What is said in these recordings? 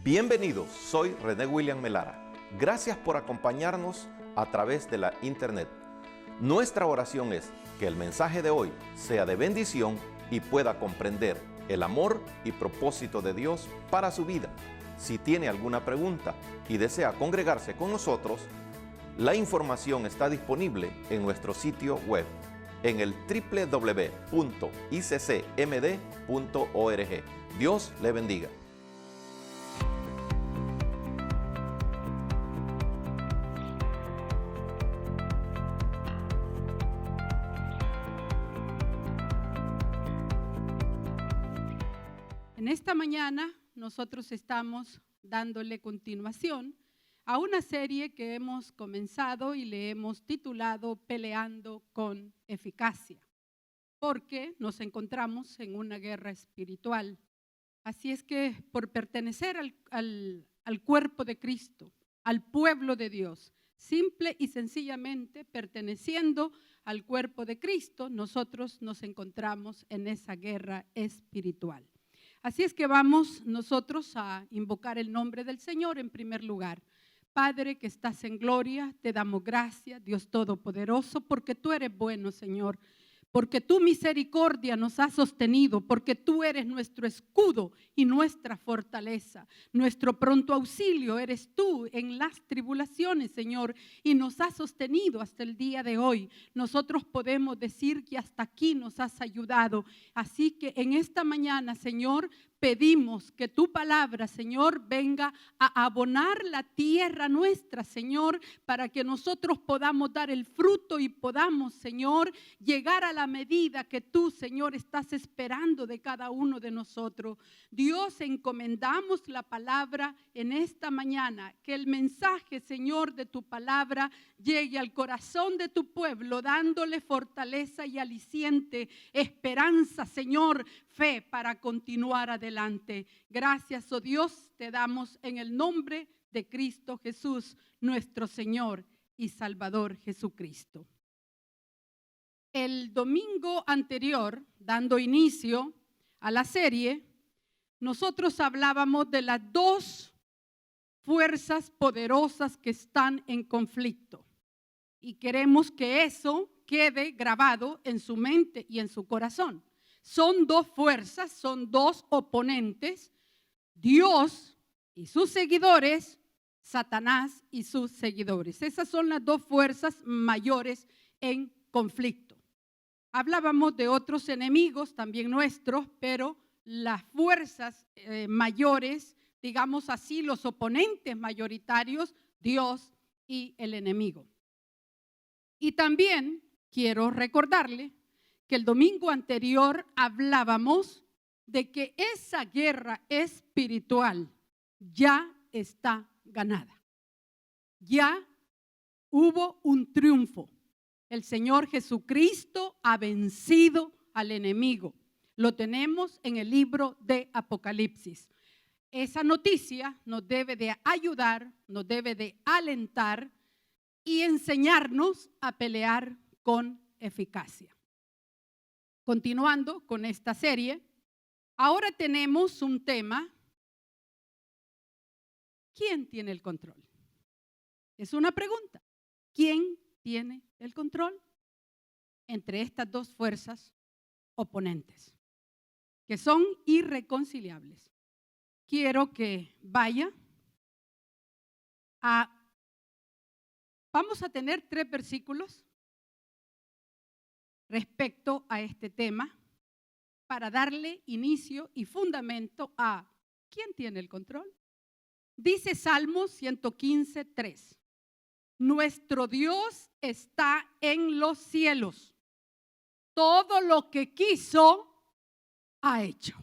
Bienvenidos, soy René William Melara. Gracias por acompañarnos a través de la internet. Nuestra oración es que el mensaje de hoy sea de bendición y pueda comprender el amor y propósito de Dios para su vida. Si tiene alguna pregunta y desea congregarse con nosotros, la información está disponible en nuestro sitio web en el www.iccmd.org. Dios le bendiga. En esta mañana nosotros estamos dándole continuación a una serie que hemos comenzado y le hemos titulado Peleando con Eficacia, porque nos encontramos en una guerra espiritual. Así es que por pertenecer al cuerpo de Cristo, al pueblo de Dios, simple y sencillamente perteneciendo al cuerpo de Cristo, nosotros nos encontramos en esa guerra espiritual. Así es que vamos nosotros a invocar el nombre del Señor en primer lugar. Padre que estás en gloria, te damos gracias, Dios Todopoderoso, porque tú eres bueno, Señor, porque tu misericordia nos ha sostenido, porque tú eres nuestro escudo y nuestra fortaleza. Nuestro pronto auxilio eres tú en las tribulaciones, Señor, y nos has sostenido hasta el día de hoy. Nosotros podemos decir que hasta aquí nos has ayudado. Así que en esta mañana, Señor, pedimos que tu palabra, Señor, venga a abonar la tierra nuestra, Señor, para que nosotros podamos dar el fruto y podamos, Señor, llegar a la medida que tú, Señor, estás esperando de cada uno de nosotros. Dios, encomendamos la palabra en esta mañana, que el mensaje, Señor, de tu palabra llegue al corazón de tu pueblo, dándole fortaleza y aliciente, esperanza, Señor, fe para continuar adelante. Gracias, oh Dios, te damos en el nombre de Cristo Jesús, nuestro Señor y Salvador Jesucristo. El domingo anterior, dando inicio a la serie, nosotros hablábamos de las dos fuerzas poderosas que están en conflicto. Y queremos que eso quede grabado en su mente y en su corazón. Son dos fuerzas, son dos oponentes, Dios y sus seguidores, Satanás y sus seguidores. Esas son las dos fuerzas mayores en conflicto. Hablábamos de otros enemigos también nuestros, pero las fuerzas mayores, digamos así, los oponentes mayoritarios, Dios y el enemigo. Y también quiero recordarle que el domingo anterior hablábamos de que esa guerra espiritual ya está ganada. Ya hubo un triunfo. El Señor Jesucristo ha vencido al enemigo. Lo tenemos en el libro de Apocalipsis. Esa noticia nos debe de ayudar, nos debe de alentar y enseñarnos a pelear con eficacia. Continuando con esta serie, ahora tenemos un tema. ¿Quién tiene el control? Es una pregunta. ¿Quién tiene el control entre estas dos fuerzas oponentes que son irreconciliables? Quiero que vaya vamos a tener 3 versículos respecto a este tema para darle inicio y fundamento a ¿quién tiene el control? Dice Salmos 115, 3. Nuestro Dios está en los cielos. Todo lo que quiso, ha hecho.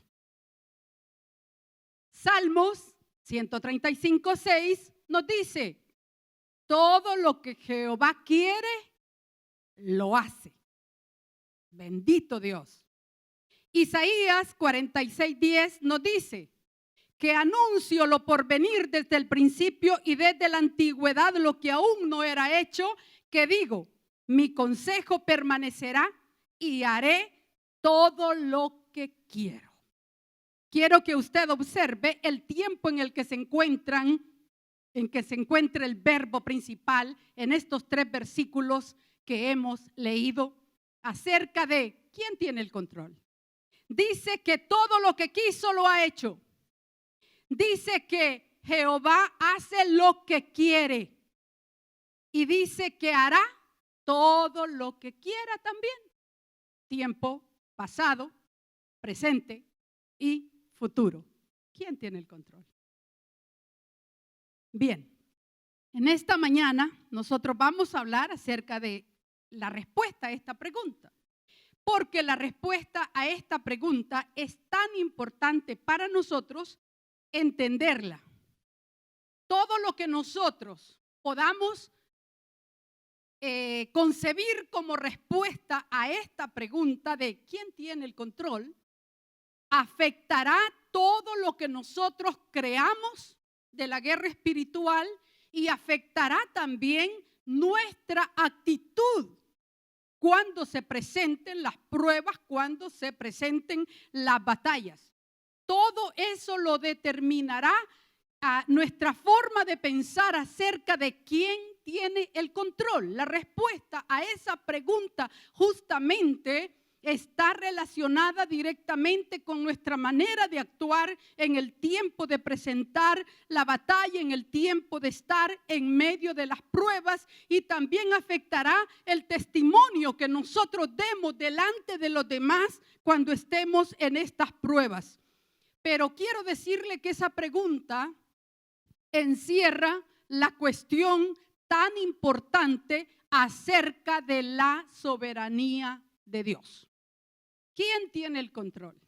Salmos 135, 6 nos dice, todo lo que Jehová quiere, lo hace. Bendito Dios. Isaías 46, 10 nos dice que anuncio lo por venir desde el principio y desde la antigüedad lo que aún no era hecho, que digo, mi consejo permanecerá y haré todo lo que quiero. quiero que usted observe el tiempo en el que se encuentra el verbo principal en estos 3 versículos que hemos leído acerca de quién tiene el control. Dice que todo lo que quiso lo ha hecho. Dice que Jehová hace lo que quiere. Y dice que hará todo lo que quiera también. Tiempo pasado, presente y futuro. ¿Quién tiene el control? Bien, en esta mañana nosotros vamos a hablar acerca de la respuesta a esta pregunta. Porque la respuesta a esta pregunta es tan importante para nosotros entenderla. Todo lo que nosotros podamos concebir como respuesta a esta pregunta de quién tiene el control, afectará todo lo que nosotros creamos de la guerra espiritual y afectará también nuestra actitud cuando se presenten las pruebas, cuando se presenten las batallas. Todo eso lo determinará a nuestra forma de pensar acerca de quién tiene el control. La respuesta a esa pregunta justamente está relacionada directamente con nuestra manera de actuar en el tiempo de presentar la batalla, en el tiempo de estar en medio de las pruebas, y también afectará el testimonio que nosotros demos delante de los demás cuando estemos en estas pruebas. Pero quiero decirle que esa pregunta encierra la cuestión tan importante acerca de la soberanía de Dios. ¿Quién tiene el control?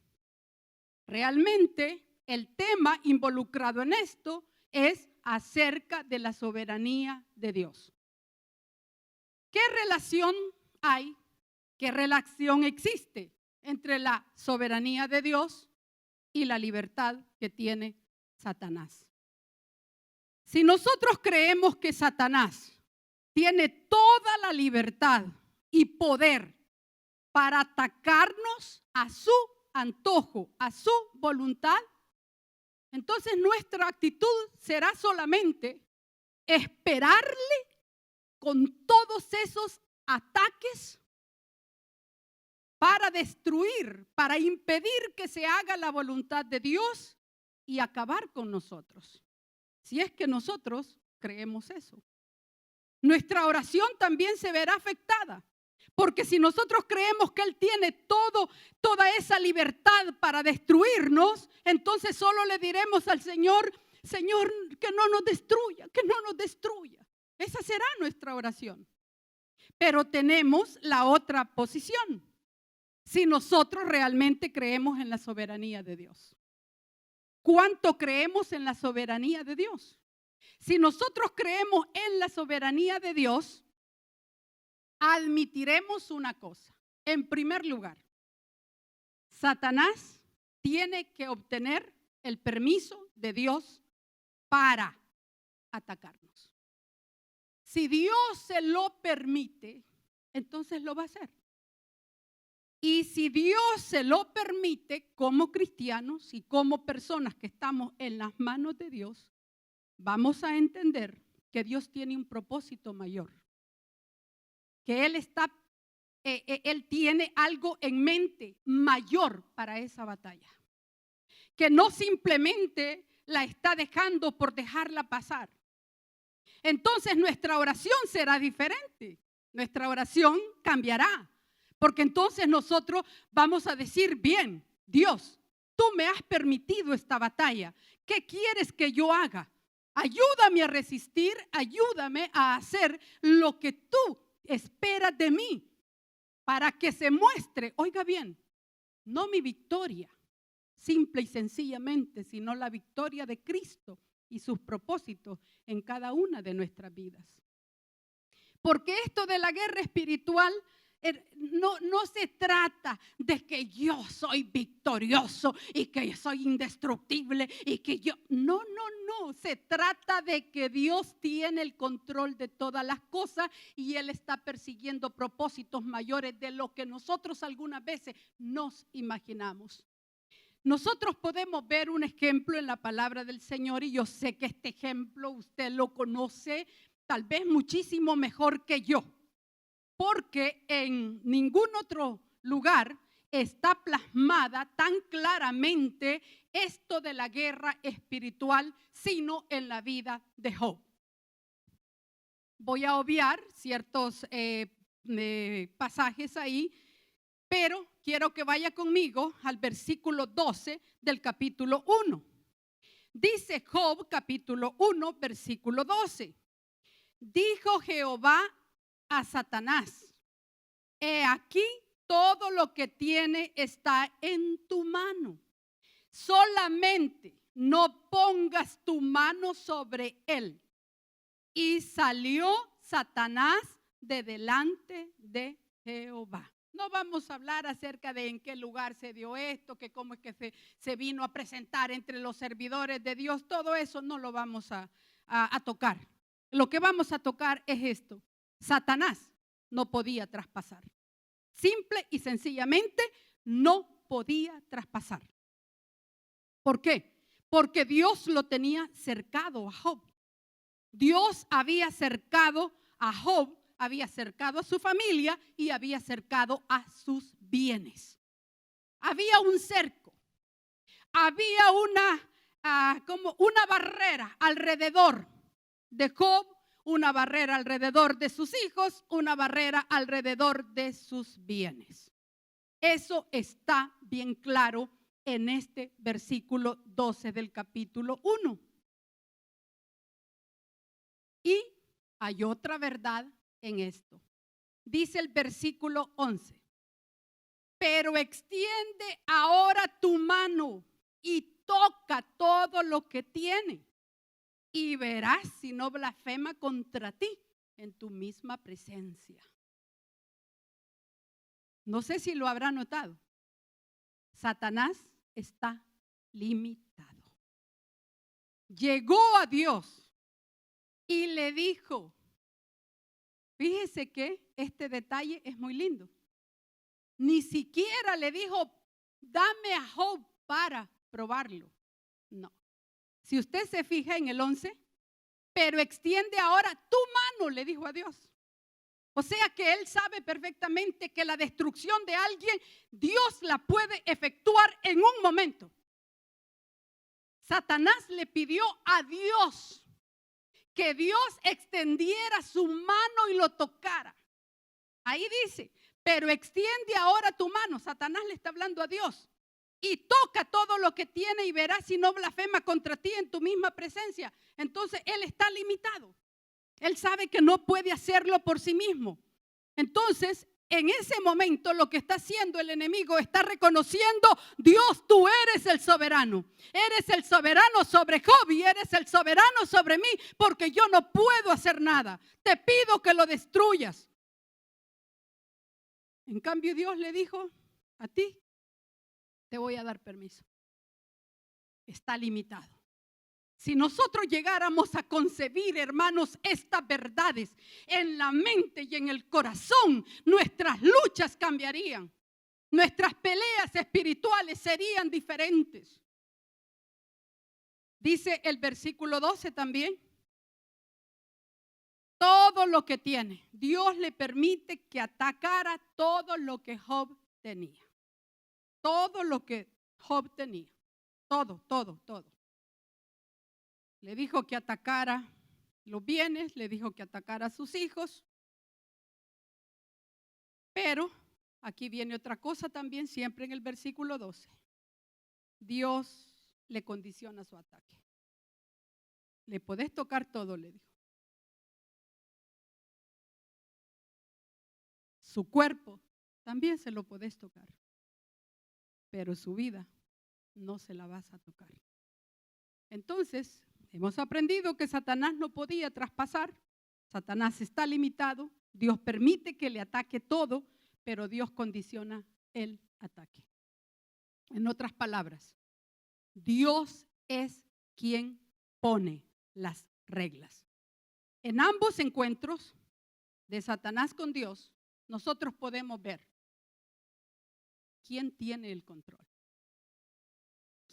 Realmente el tema involucrado en esto es acerca de la soberanía de Dios. ¿Qué relación hay? ¿Qué relación existe entre la soberanía de Dios y la libertad que tiene Satanás? Si nosotros creemos que Satanás tiene toda la libertad y poder para atacarnos a su antojo, a su voluntad, entonces nuestra actitud será solamente esperarle con todos esos ataques para destruir, para impedir que se haga la voluntad de Dios y acabar con nosotros. Si es que nosotros creemos eso. Nuestra oración también se verá afectada. Porque si nosotros creemos que Él tiene toda esa libertad para destruirnos, entonces solo le diremos al Señor, Señor, que no nos destruya, que no nos destruya. Esa será nuestra oración. Pero tenemos la otra posición. Si nosotros realmente creemos en la soberanía de Dios. ¿Cuánto creemos en la soberanía de Dios? Si nosotros creemos en la soberanía de Dios, admitiremos una cosa. En primer lugar, Satanás tiene que obtener el permiso de Dios para atacarnos. Si Dios se lo permite, entonces lo va a hacer. Y si Dios se lo permite, como cristianos y como personas que estamos en las manos de Dios, vamos a entender que Dios tiene un propósito mayor. Que Él tiene algo en mente mayor para esa batalla. Que no simplemente la está dejando por dejarla pasar. Entonces nuestra oración será diferente. Nuestra oración cambiará. Porque entonces nosotros vamos a decir, bien, Dios, tú me has permitido esta batalla. ¿Qué quieres que yo haga? Ayúdame a resistir, ayúdame a hacer lo que tú esperas de mí para que se muestre, oiga bien, no mi victoria, simple y sencillamente, sino la victoria de Cristo y sus propósitos en cada una de nuestras vidas. Porque esto de la guerra espiritual no se trata de que yo soy victorioso y que soy indestructible y que yo, no, se trata de que Dios tiene el control de todas las cosas y Él está persiguiendo propósitos mayores de lo que nosotros algunas veces nos imaginamos. nosotros podemos ver un ejemplo en la palabra del Señor, y yo sé que este ejemplo usted lo conoce tal vez muchísimo mejor que yo, porque en ningún otro lugar está plasmada tan claramente esto de la guerra espiritual, sino en la vida de Job. Voy a obviar ciertos pasajes ahí, pero quiero que vaya conmigo al versículo 12 del capítulo 1. Dice Job, capítulo 1, versículo 12. Dijo Jehová a Satanás: he aquí, todo lo que tiene está en tu mano. Solamente no pongas tu mano sobre él. Y salió Satanás de delante de Jehová. No vamos a hablar acerca de en qué lugar se dio esto, que cómo es que se vino a presentar entre los servidores de Dios. Todo eso no lo vamos a tocar. Lo que vamos a tocar es esto: Satanás no podía traspasar. Simple y sencillamente no podía traspasar. ¿Por qué? Porque Dios lo tenía cercado a Job. Dios había cercado a Job, había cercado a su familia y había cercado a sus bienes. Había un cerco, había como una barrera alrededor de Job, una barrera alrededor de sus hijos, una barrera alrededor de sus bienes. Eso está bien claro en este versículo 12 del capítulo 1. Y hay otra verdad en esto. Dice el versículo 11: pero extiende ahora tu mano y toca todo lo que tiene, y verás si no blasfema contra ti en tu misma presencia. No sé si lo habrá notado. Satanás está limitado. Llegó a Dios y le dijo, fíjese que este detalle es muy lindo. Ni siquiera le dijo, dame a Job para probarlo. No. Si usted se fija en el 11, pero extiende ahora tu mano, le dijo a Dios. O sea que él sabe perfectamente que la destrucción de alguien, Dios la puede efectuar en un momento. Satanás le pidió a Dios que Dios extendiera su mano y lo tocara. Ahí dice, pero extiende ahora tu mano. Satanás le está hablando a Dios. Y toca todo lo que tiene y verás si no blasfema contra ti en tu misma presencia. Entonces él está limitado. Él sabe que no puede hacerlo por sí mismo. Entonces, en ese momento lo que está haciendo el enemigo está reconociendo, Dios, tú eres el soberano. Eres el soberano sobre Job y eres el soberano sobre mí, porque yo no puedo hacer nada. Te pido que lo destruyas. En cambio, Dios le dijo, a ti te voy a dar permiso. Está limitado. Si nosotros llegáramos a concebir, hermanos, estas verdades en la mente y en el corazón, nuestras luchas cambiarían. Nuestras peleas espirituales serían diferentes. Dice el versículo 12 también. Todo lo que tiene, Dios le permite que atacara todo lo que Job tenía. Todo lo que Job tenía. Todo. Le dijo que atacara los bienes, le dijo que atacara a sus hijos. Pero aquí viene otra cosa también, siempre en el versículo 12. Dios le condiciona su ataque. Le podés tocar todo, le dijo. Su cuerpo también se lo podés tocar, pero su vida no se la vas a tocar. Entonces, hemos aprendido que Satanás no podía traspasar. Satanás está limitado. Dios permite que le ataque todo, pero Dios condiciona el ataque. En otras palabras, Dios es quien pone las reglas. En ambos encuentros de Satanás con Dios, nosotros podemos ver quién tiene el control.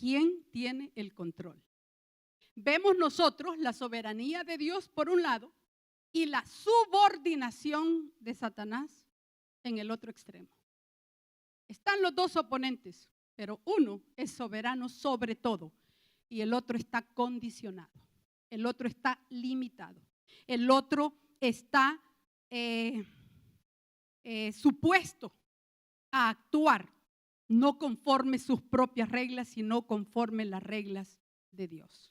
¿quién tiene el control? Vemos nosotros la soberanía de Dios por un lado y la subordinación de Satanás en el otro extremo. Están los dos oponentes, pero uno es soberano sobre todo y el otro está condicionado, el otro está limitado, el otro está supuesto a actuar no conforme sus propias reglas, sino conforme las reglas de Dios.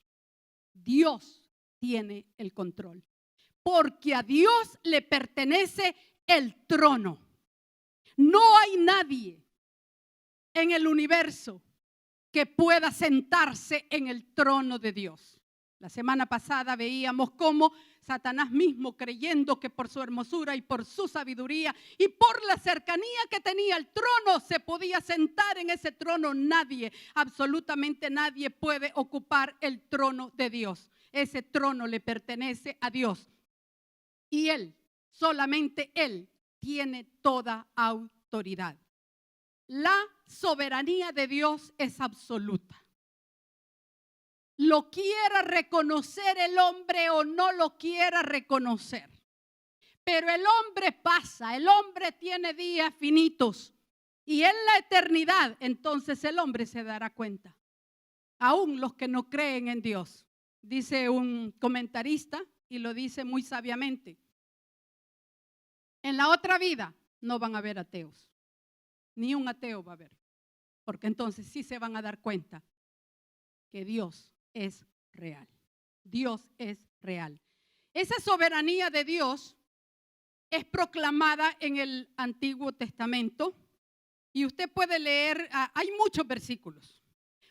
Dios tiene el control, porque a Dios le pertenece el trono. No hay nadie en el universo que pueda sentarse en el trono de Dios. La semana pasada veíamos cómo Satanás mismo, creyendo que por su hermosura y por su sabiduría y por la cercanía que tenía al trono, se podía sentar en ese trono. Nadie, absolutamente nadie puede ocupar el trono de Dios. Ese trono le pertenece a Dios. Y Él, solamente Él, tiene toda autoridad. La soberanía de Dios es absoluta. Lo quiera reconocer el hombre o no lo quiera reconocer. Pero el hombre pasa, el hombre tiene días finitos y en la eternidad entonces el hombre se dará cuenta. Aún los que no creen en Dios, dice un comentarista y lo dice muy sabiamente. En la otra vida no van a haber ateos, ni un ateo va a haber, porque entonces sí se van a dar cuenta que Dios es real. Dios es real. Esa soberanía de Dios es proclamada en el Antiguo Testamento y usted puede leer, hay muchos versículos.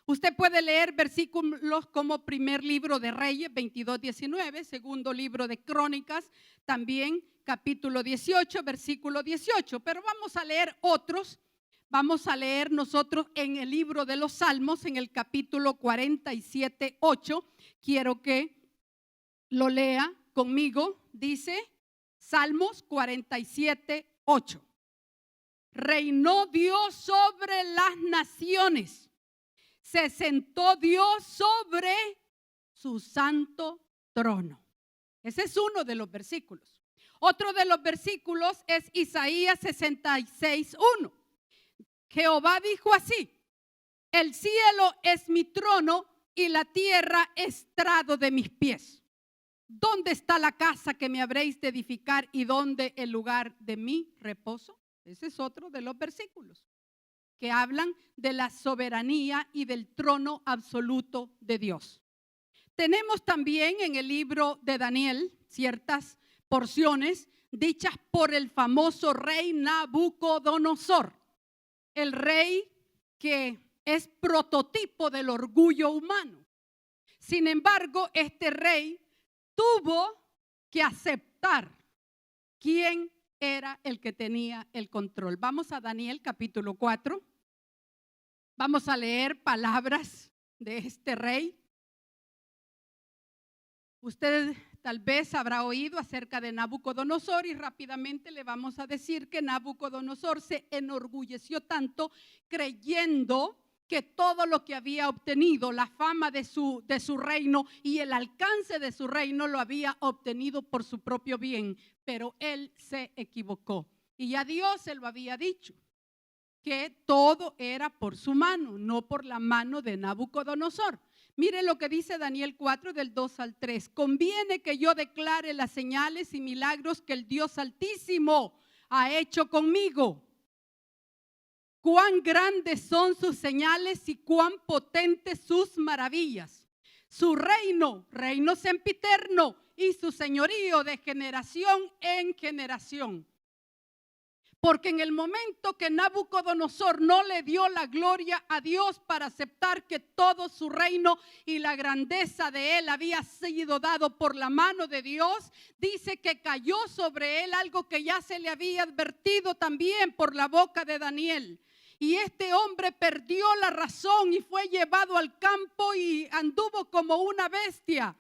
Usted puede leer versículos como primer libro de Reyes 22:19, segundo libro de Crónicas, también capítulo 18, versículo 18, pero vamos a leer otros. Vamos a leer nosotros en el libro de los Salmos, en el capítulo 47:8. Quiero que lo lea conmigo. Dice Salmos 47:8. Reinó Dios sobre las naciones. Se sentó Dios sobre su santo trono. Ese es uno de los versículos. Otro de los versículos es Isaías 66:1. Jehová dijo así: el cielo es mi trono y la tierra estrado de mis pies. ¿Dónde está la casa que me habréis de edificar y dónde el lugar de mi reposo? Ese es otro de los versículos que hablan de la soberanía y del trono absoluto de Dios. Tenemos también en el libro de Daniel ciertas porciones dichas por el famoso rey Nabucodonosor. El rey que es prototipo del orgullo humano. Sin embargo, este rey tuvo que aceptar quién era el que tenía el control. Vamos a Daniel capítulo 4. Vamos a leer palabras de este rey. Usted tal vez habrá oído acerca de Nabucodonosor y rápidamente le vamos a decir que Nabucodonosor se enorgulleció tanto creyendo que todo lo que había obtenido, la fama de su reino y el alcance de su reino lo había obtenido por su propio bien, pero él se equivocó y ya Dios se lo había dicho, que todo era por su mano, no por la mano de Nabucodonosor. Mire lo que dice Daniel 4 del 2 al 3. Conviene que yo declare las señales y milagros que el Dios Altísimo ha hecho conmigo. Cuán grandes son sus señales y cuán potentes sus maravillas. Su reino, reino sempiterno, y su señorío de generación en generación. Porque en el momento que Nabucodonosor no le dio la gloria a Dios para aceptar que todo su reino y la grandeza de él había sido dado por la mano de Dios, dice que cayó sobre él algo que ya se le había advertido también por la boca de Daniel. Y este hombre perdió la razón y fue llevado al campo y anduvo como una bestia.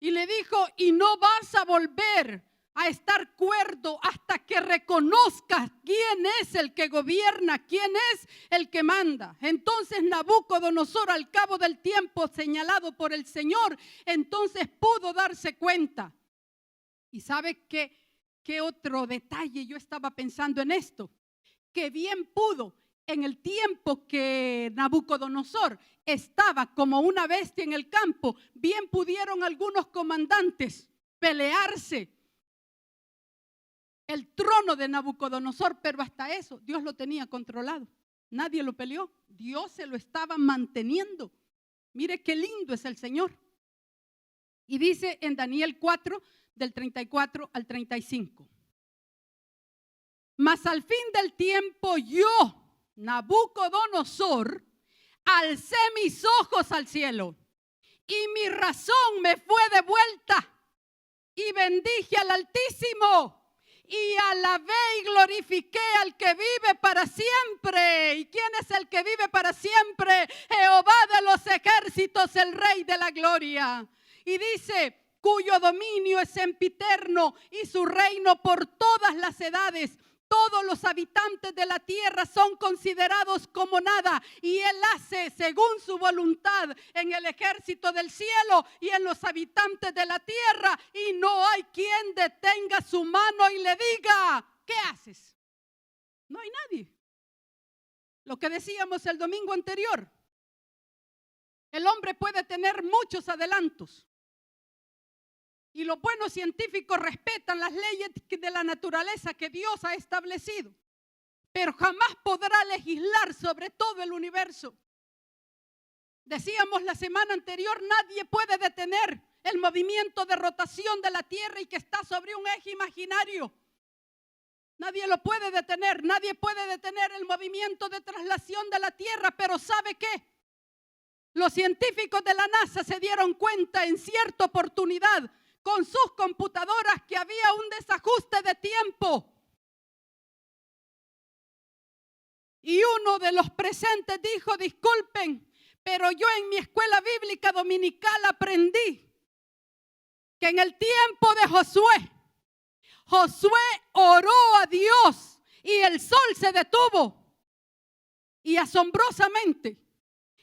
Y le dijo: y no vas a volver a estar cuerdo hasta que reconozcas quién es el que gobierna, quién es el que manda. Entonces Nabucodonosor, al cabo del tiempo señalado por el Señor, entonces pudo darse cuenta. ¿Y sabe qué otro detalle? Yo estaba pensando en esto, que bien pudo, en el tiempo que Nabucodonosor estaba como una bestia en el campo, bien pudieron algunos comandantes pelearse el trono de Nabucodonosor, pero hasta eso Dios lo tenía controlado. Nadie lo peleó, Dios se lo estaba manteniendo. Mire qué lindo es el Señor. Y dice en Daniel 4, del 34 al 35. Mas al fin del tiempo yo, Nabucodonosor, alcé mis ojos al cielo y mi razón me fue devuelta y bendije al Altísimo y alabé y glorifiqué al que vive para siempre. ¿Y quién es el que vive para siempre? Jehová de los ejércitos, el Rey de la gloria. Y dice, cuyo dominio es sempiterno y su reino por todas las edades. Todos los habitantes de la tierra son considerados como nada y Él hace según su voluntad en el ejército del cielo y en los habitantes de la tierra, y no hay quien detenga su mano y le diga, ¿qué haces? No hay nadie. Lo que decíamos el domingo anterior, el hombre puede tener muchos adelantos. Y los buenos científicos respetan las leyes de la naturaleza que Dios ha establecido, pero jamás podrá legislar sobre todo el universo. Decíamos la semana anterior, nadie puede detener el movimiento de rotación de la Tierra y que está sobre un eje imaginario. Nadie lo puede detener, nadie puede detener el movimiento de traslación de la Tierra, pero ¿sabe qué? Los científicos de la NASA se dieron cuenta en cierta oportunidad con sus computadoras que había un desajuste de tiempo. Y uno de los presentes dijo, disculpen, pero yo en mi escuela bíblica dominical aprendí que en el tiempo de Josué oró a Dios y el sol se detuvo. Y asombrosamente,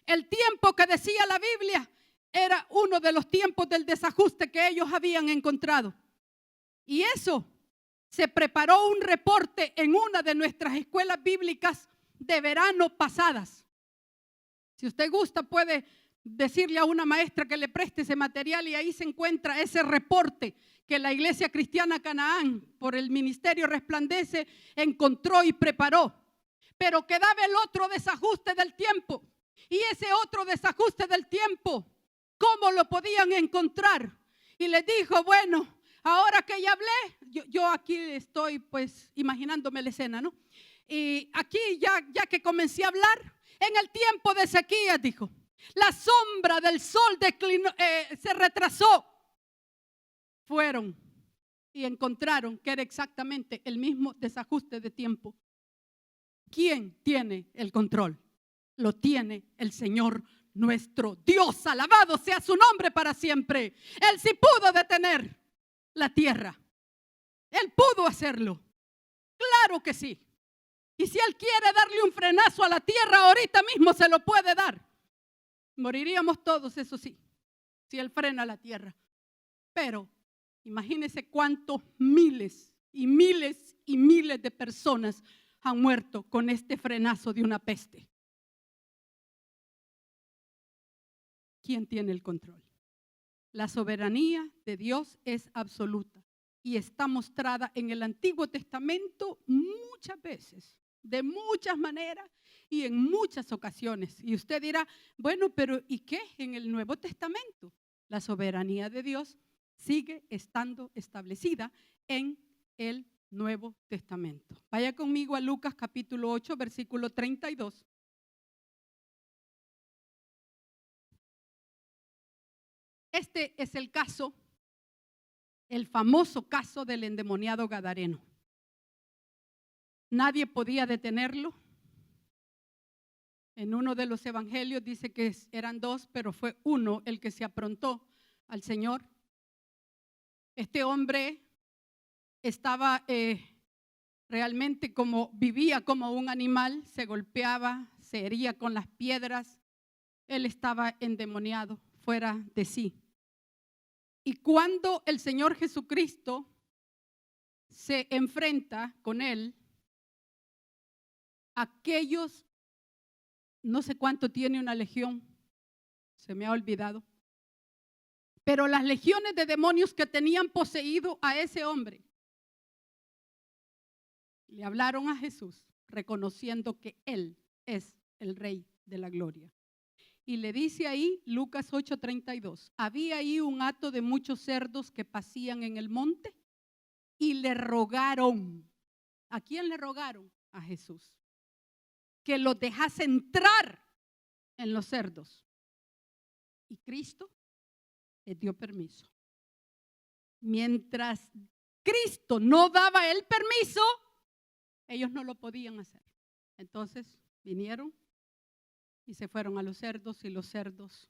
el tiempo que decía la Biblia era uno de los tiempos del desajuste que ellos habían encontrado. Y eso, se preparó un reporte en una de nuestras escuelas bíblicas de verano pasadas. Si usted gusta, puede decirle a una maestra que le preste ese material y ahí se encuentra ese reporte que la Iglesia Cristiana Canaán, por el Ministerio Resplandece, encontró y preparó. Pero quedaba el otro desajuste del tiempo. Y ese otro desajuste del tiempo, ¿cómo lo podían encontrar? Y les dijo, bueno, ahora que ya hablé, yo aquí estoy pues imaginándome la escena, ¿no? Y aquí ya que comencé a hablar, en el tiempo de sequía, dijo, la sombra del sol declinó, se retrasó. Fueron y encontraron que era exactamente el mismo desajuste de tiempo. ¿Quién tiene el control? Lo tiene el Señor nuestro Dios, alabado sea su nombre para siempre. Él sí pudo detener la tierra. Él pudo hacerlo. Claro que sí. Y si Él quiere darle un frenazo a la tierra, ahorita mismo se lo puede dar. Moriríamos todos, eso sí, si Él frena la tierra. Pero imagínense cuántos miles y miles y miles de personas han muerto con este frenazo de una peste. ¿Quién tiene el control? La soberanía de Dios es absoluta y está mostrada en el Antiguo Testamento muchas veces, de muchas maneras y en muchas ocasiones. Y usted dirá, bueno, pero ¿y qué en el Nuevo Testamento? La soberanía de Dios sigue estando establecida en el Nuevo Testamento. Vaya conmigo a Lucas capítulo 8, versículo 32. Este es el caso, el famoso caso del endemoniado gadareno. Nadie podía detenerlo. En uno de los evangelios dice que eran dos, pero fue uno el que se aprontó al Señor. Este hombre estaba realmente vivía como un animal, se golpeaba, se hería con las piedras. Él estaba endemoniado, fuera de sí. Y cuando el Señor Jesucristo se enfrenta con él, aquellos, no sé cuánto tiene una legión, se me ha olvidado, pero las legiones de demonios que tenían poseído a ese hombre, le hablaron a Jesús, reconociendo que Él es el Rey de la Gloria. Y le dice ahí, Lucas 8:32, había ahí un hato de muchos cerdos que pasían en el monte y le rogaron. ¿A quién le rogaron? A Jesús. Que los dejase entrar en los cerdos. Y Cristo les dio permiso. Mientras Cristo no daba el permiso, ellos no lo podían hacer. Entonces vinieron y se fueron a los cerdos, y los cerdos,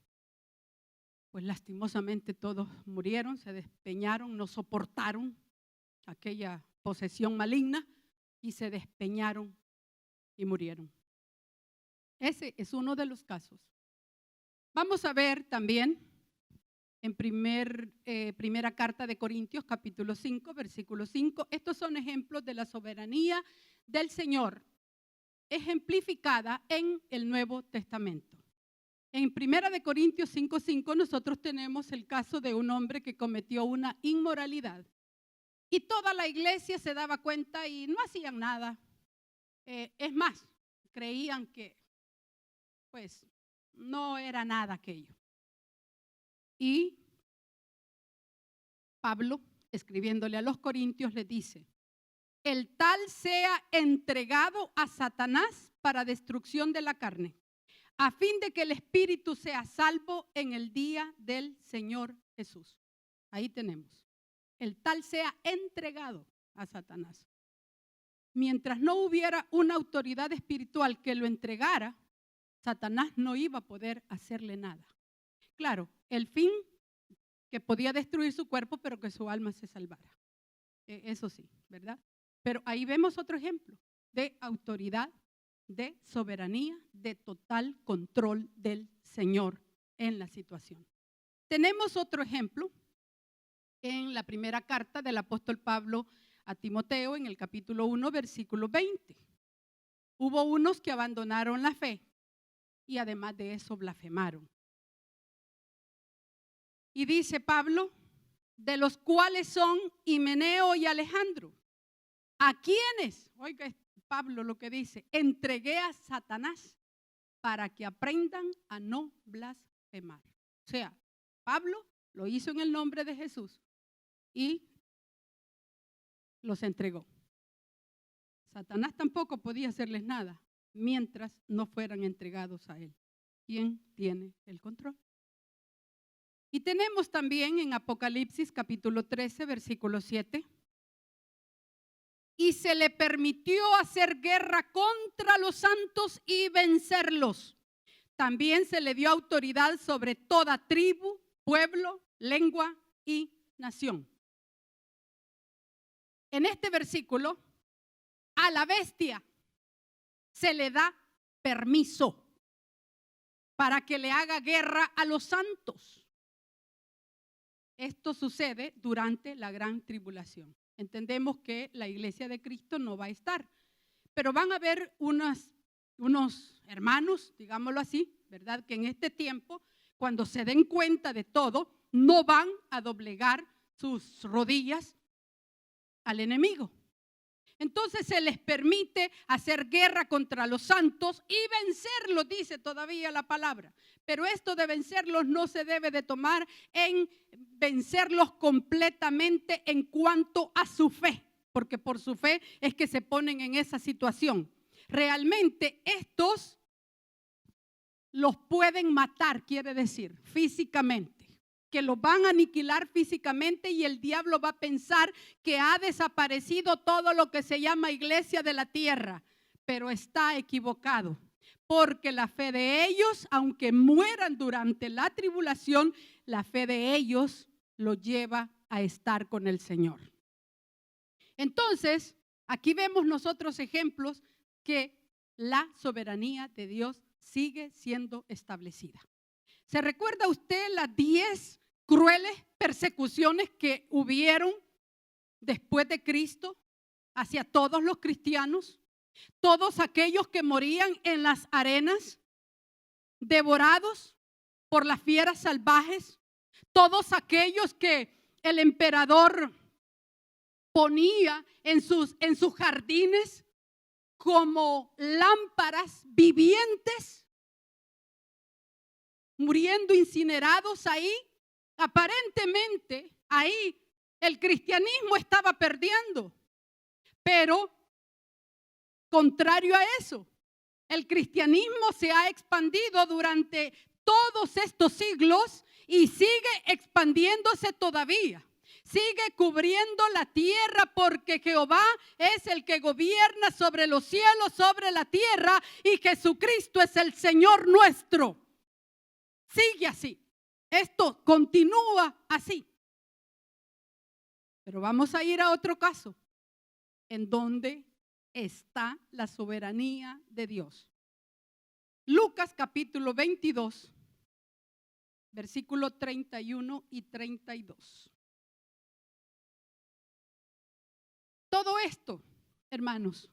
pues lastimosamente todos murieron, se despeñaron, no soportaron aquella posesión maligna y se despeñaron y murieron. Ese es uno de los casos. Vamos a ver también en primera carta de Corintios, capítulo 5, versículo 5. Estos son ejemplos de la soberanía del Señor, ejemplificada en el Nuevo Testamento. En primera de Corintios 5:5 nosotros tenemos el caso de un hombre que cometió una inmoralidad. Y toda la iglesia se daba cuenta y no hacían nada. Es más, creían que pues no era nada aquello. Y Pablo, escribiéndole a los corintios, le dice: el tal sea entregado a Satanás para destrucción de la carne, a fin de que el espíritu sea salvo en el día del Señor Jesús. Ahí tenemos. El tal sea entregado a Satanás. Mientras no hubiera una autoridad espiritual que lo entregara, Satanás no iba a poder hacerle nada. Claro, el fin que podía destruir su cuerpo, pero que su alma se salvara. Eso sí, ¿verdad? Pero ahí vemos otro ejemplo de autoridad, de soberanía, de total control del Señor en la situación. Tenemos otro ejemplo en la primera carta del apóstol Pablo a Timoteo, en el capítulo 1, versículo 20. Hubo unos que abandonaron la fe y además de eso blasfemaron. Y dice Pablo, de los cuales son Himeneo y Alejandro, a quienes, oiga Pablo lo que dice, entregué a Satanás para que aprendan a no blasfemar. O sea, Pablo lo hizo en el nombre de Jesús y los entregó. Satanás tampoco podía hacerles nada mientras no fueran entregados a él. ¿Quién tiene el control? Y tenemos también en Apocalipsis capítulo 13, versículo 7. Y se le permitió hacer guerra contra los santos y vencerlos. También se le dio autoridad sobre toda tribu, pueblo, lengua y nación. En este versículo, a la bestia se le da permiso para que le haga guerra a los santos. Esto sucede durante la gran tribulación. Entendemos que la iglesia de Cristo no va a estar, pero van a haber unos hermanos, digámoslo así, ¿verdad? Que en este tiempo, cuando se den cuenta de todo, no van a doblegar sus rodillas al enemigo. Entonces se les permite hacer guerra contra los santos y vencerlos, dice todavía la palabra. Pero esto de vencerlos no se debe de tomar en vencerlos completamente en cuanto a su fe, porque por su fe es que se ponen en esa situación. Realmente estos los pueden matar, quiere decir, físicamente, que los van a aniquilar físicamente, y el diablo va a pensar que ha desaparecido todo lo que se llama iglesia de la tierra, pero está equivocado, porque la fe de ellos, aunque mueran durante la tribulación, la fe de ellos los lleva a estar con el Señor. Entonces, aquí vemos nosotros ejemplos que la soberanía de Dios sigue siendo establecida. ¿Se recuerda usted las 10 crueles persecuciones que hubieron después de Cristo hacia todos los cristianos? Todos aquellos que morían en las arenas, devorados por las fieras salvajes, todos aquellos que el emperador ponía en sus jardines como lámparas vivientes, muriendo incinerados ahí. Aparentemente ahí el cristianismo estaba perdiendo, pero contrario a eso, el cristianismo se ha expandido durante todos estos siglos y sigue expandiéndose todavía. Sigue cubriendo la tierra porque Jehová es el que gobierna sobre los cielos, sobre la tierra, y Jesucristo es el Señor nuestro. Sigue así. Esto continúa así. Pero vamos a ir a otro caso en donde está la soberanía de Dios. Lucas capítulo 22, versículo 31 y 32. Todo esto, hermanos,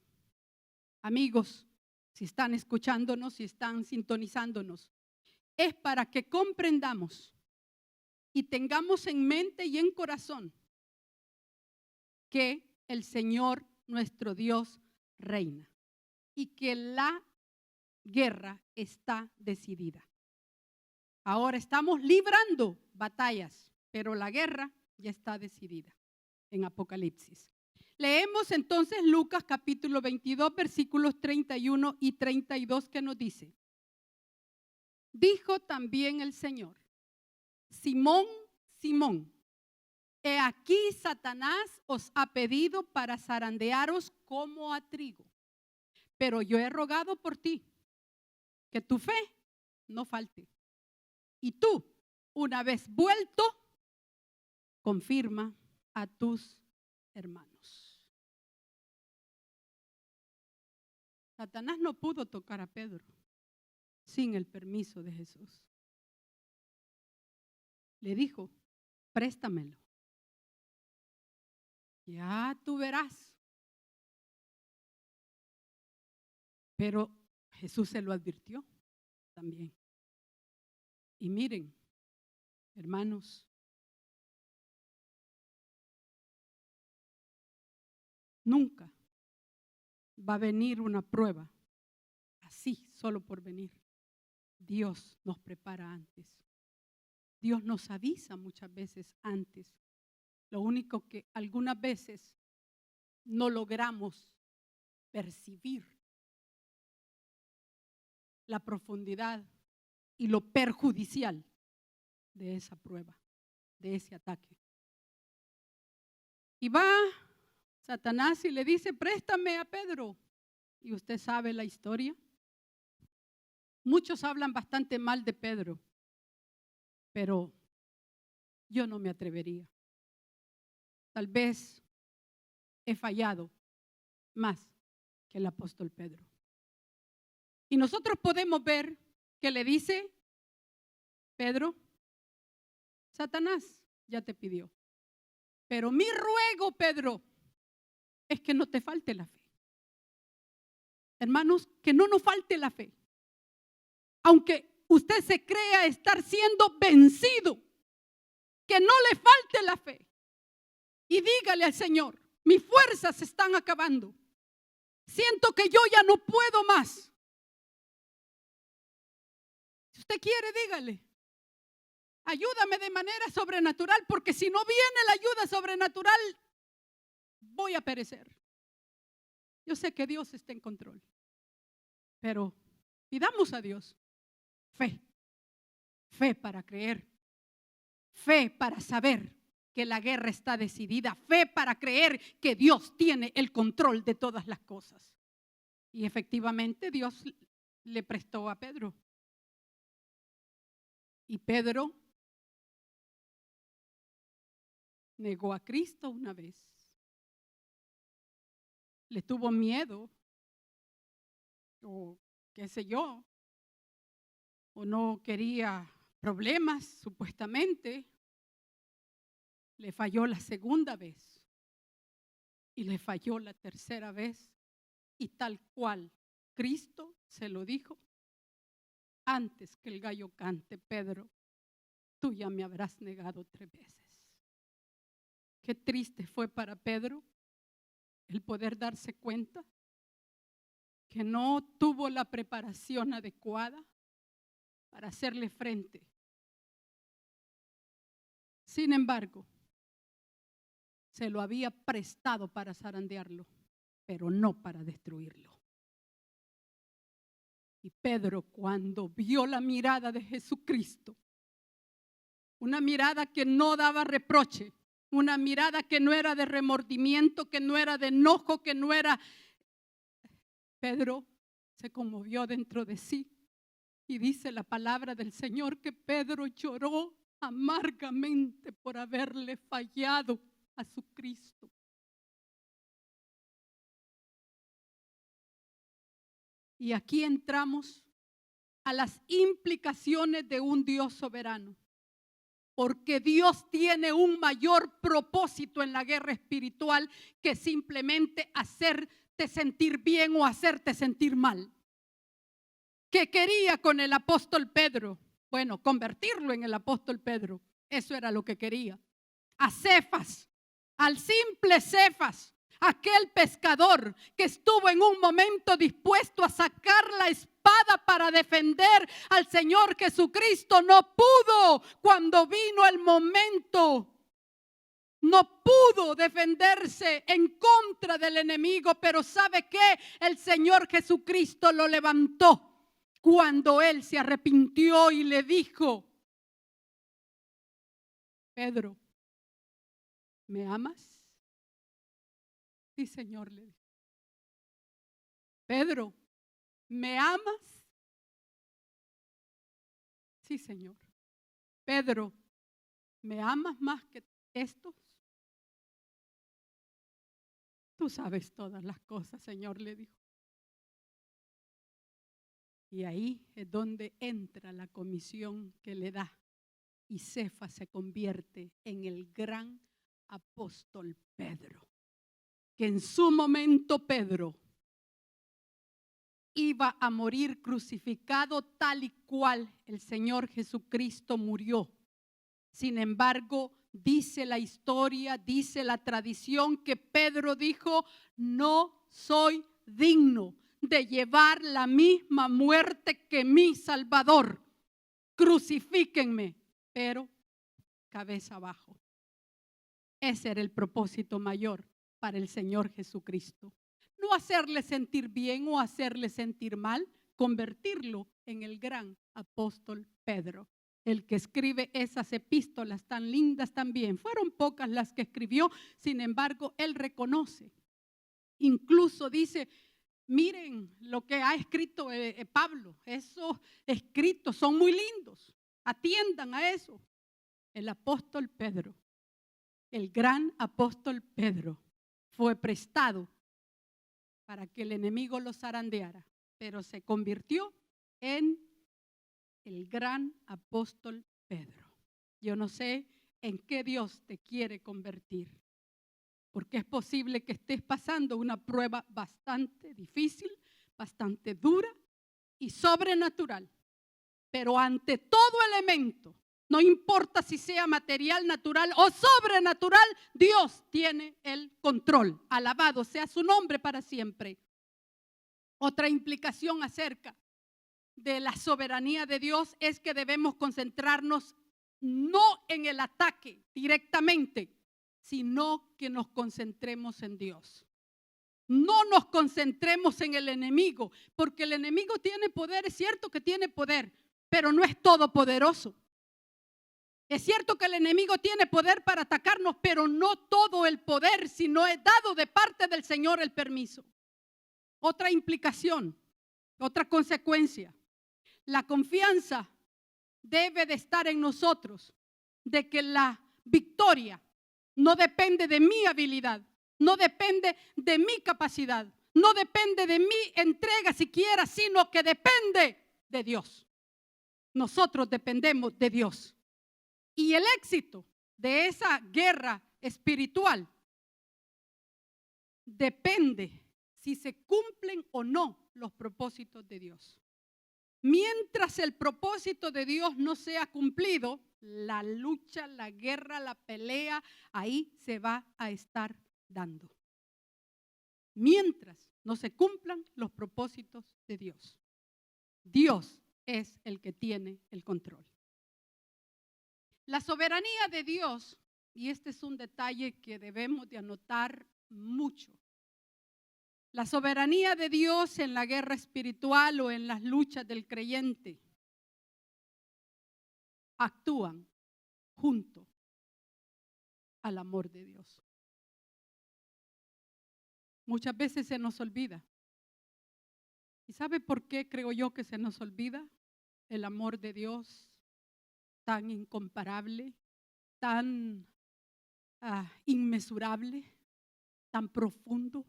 amigos, si están escuchándonos, si están sintonizándonos, es para que comprendamos y tengamos en mente y en corazón que el Señor nuestro Dios reina y que la guerra está decidida. Ahora estamos librando batallas, pero la guerra ya está decidida en Apocalipsis. Leemos entonces Lucas capítulo 22, versículos 31 y 32 que nos dice: dijo también el Señor: Simón, Simón, he aquí Satanás os ha pedido para zarandearos como a trigo, pero yo he rogado por ti, que tu fe no falte. Y tú, una vez vuelto, confirma a tus hermanos. Satanás no pudo tocar a Pedro sin el permiso de Jesús. Le dijo: préstamelo. Ya tú verás. Pero Jesús se lo advirtió también. Y miren, hermanos, nunca va a venir una prueba así solo por venir. Dios nos prepara antes. Dios nos avisa muchas veces antes. Lo único que algunas veces no logramos percibir la profundidad y lo perjudicial de esa prueba, de ese ataque. Y va Satanás y le dice: préstame a Pedro. Y usted sabe la historia. Muchos hablan bastante mal de Pedro, pero yo no me atrevería. Tal vez he fallado más que el apóstol Pedro. Y nosotros podemos ver que le dice: Pedro, Satanás ya te pidió, pero mi ruego, Pedro, es que no te falte la fe. Hermanos, que no nos falte la fe. Aunque usted se crea estar siendo vencido, que no le falte la fe. Y dígale al Señor: mis fuerzas se están acabando. Siento que yo ya no puedo más. Si usted quiere, dígale: ayúdame de manera sobrenatural, porque si no viene la ayuda sobrenatural, voy a perecer. Yo sé que Dios está en control, pero pidamos a Dios fe, fe para creer, fe para saber que la guerra está decidida, fe para creer que Dios tiene el control de todas las cosas. Y efectivamente Dios le prestó a Pedro. Y Pedro negó a Cristo una vez, le tuvo miedo, o qué sé yo, o no quería problemas, supuestamente. Le falló la segunda vez y le falló la tercera vez, y tal cual Cristo se lo dijo: antes que el gallo cante, Pedro, tú ya me habrás negado 3 veces. Qué triste fue para Pedro el poder darse cuenta que no tuvo la preparación adecuada para hacerle frente. Sin embargo, se lo había prestado para zarandearlo, pero no para destruirlo. Y Pedro, cuando vio la mirada de Jesucristo, una mirada que no daba reproche, una mirada que no era de remordimiento, que no era de enojo, que no era... Pedro se conmovió dentro de sí, y dice la palabra del Señor que Pedro lloró amargamente por haberle fallado a su Cristo. Y aquí entramos a las implicaciones de un Dios soberano, porque Dios tiene un mayor propósito en la guerra espiritual que simplemente hacerte sentir bien o hacerte sentir mal. ¿Qué quería con el apóstol Pedro? Bueno, convertirlo en el apóstol Pedro. Eso era lo que quería. A Cefas, al simple Cefas, aquel pescador que estuvo en un momento dispuesto a sacar la espada para defender al Señor Jesucristo, no pudo cuando vino el momento. No pudo defenderse en contra del enemigo, pero ¿sabe qué? El Señor Jesucristo lo levantó cuando él se arrepintió y le dijo: Pedro, ¿me amas? Sí, Señor, le dijo. Pedro, ¿me amas? Sí, Señor. Pedro, ¿me amas más que estos? Tú sabes todas las cosas, Señor, le dijo. Y ahí es donde entra la comisión que le da, y Cefas se convierte en el gran apóstol Pedro, que en su momento Pedro iba a morir crucificado tal y cual el Señor Jesucristo murió. Sin embargo, dice la historia, dice la tradición, que Pedro dijo: no soy digno de llevar la misma muerte que mi Salvador. Crucifíquenme, pero cabeza abajo. Ese era el propósito mayor para el Señor Jesucristo. No hacerle sentir bien o hacerle sentir mal, convertirlo en el gran apóstol Pedro, el que escribe esas epístolas tan lindas también. Fueron pocas las que escribió, sin embargo, él reconoce. Incluso dice: miren lo que ha escrito Pablo, esos escritos son muy lindos, atiendan a eso. El apóstol Pedro, el gran apóstol Pedro, fue prestado para que el enemigo lo zarandeara, pero se convirtió en el gran apóstol Pedro. Yo no sé en qué Dios te quiere convertir, porque es posible que estés pasando una prueba bastante difícil, bastante dura y sobrenatural, pero ante todo elemento, no importa si sea material, natural o sobrenatural, Dios tiene el control. Alabado sea su nombre para siempre. Otra implicación acerca de la soberanía de Dios es que debemos concentrarnos no en el ataque directamente, sino que nos concentremos en Dios. No nos concentremos en el enemigo, porque el enemigo tiene poder, es cierto que tiene poder, pero no es todopoderoso. Es cierto que el enemigo tiene poder para atacarnos, pero no todo el poder, sino es dado de parte del Señor el permiso. Otra implicación, otra consecuencia, la confianza debe de estar en nosotros, de que la victoria no depende de mi habilidad, no depende de mi capacidad, no depende de mi entrega siquiera, sino que depende de Dios. Nosotros dependemos de Dios. Y el éxito de esa guerra espiritual depende si se cumplen o no los propósitos de Dios. Mientras el propósito de Dios no sea cumplido, la lucha, la guerra, la pelea, ahí se va a estar dando. Mientras no se cumplan los propósitos de Dios. Dios es el que tiene el control. La soberanía de Dios, y este es un detalle que debemos de anotar mucho. La soberanía de Dios en la guerra espiritual o en las luchas del creyente actúan junto al amor de Dios. Muchas veces se nos olvida. ¿Y sabe por qué creo yo que se nos olvida? El amor de Dios tan incomparable, tan inmesurable, tan profundo.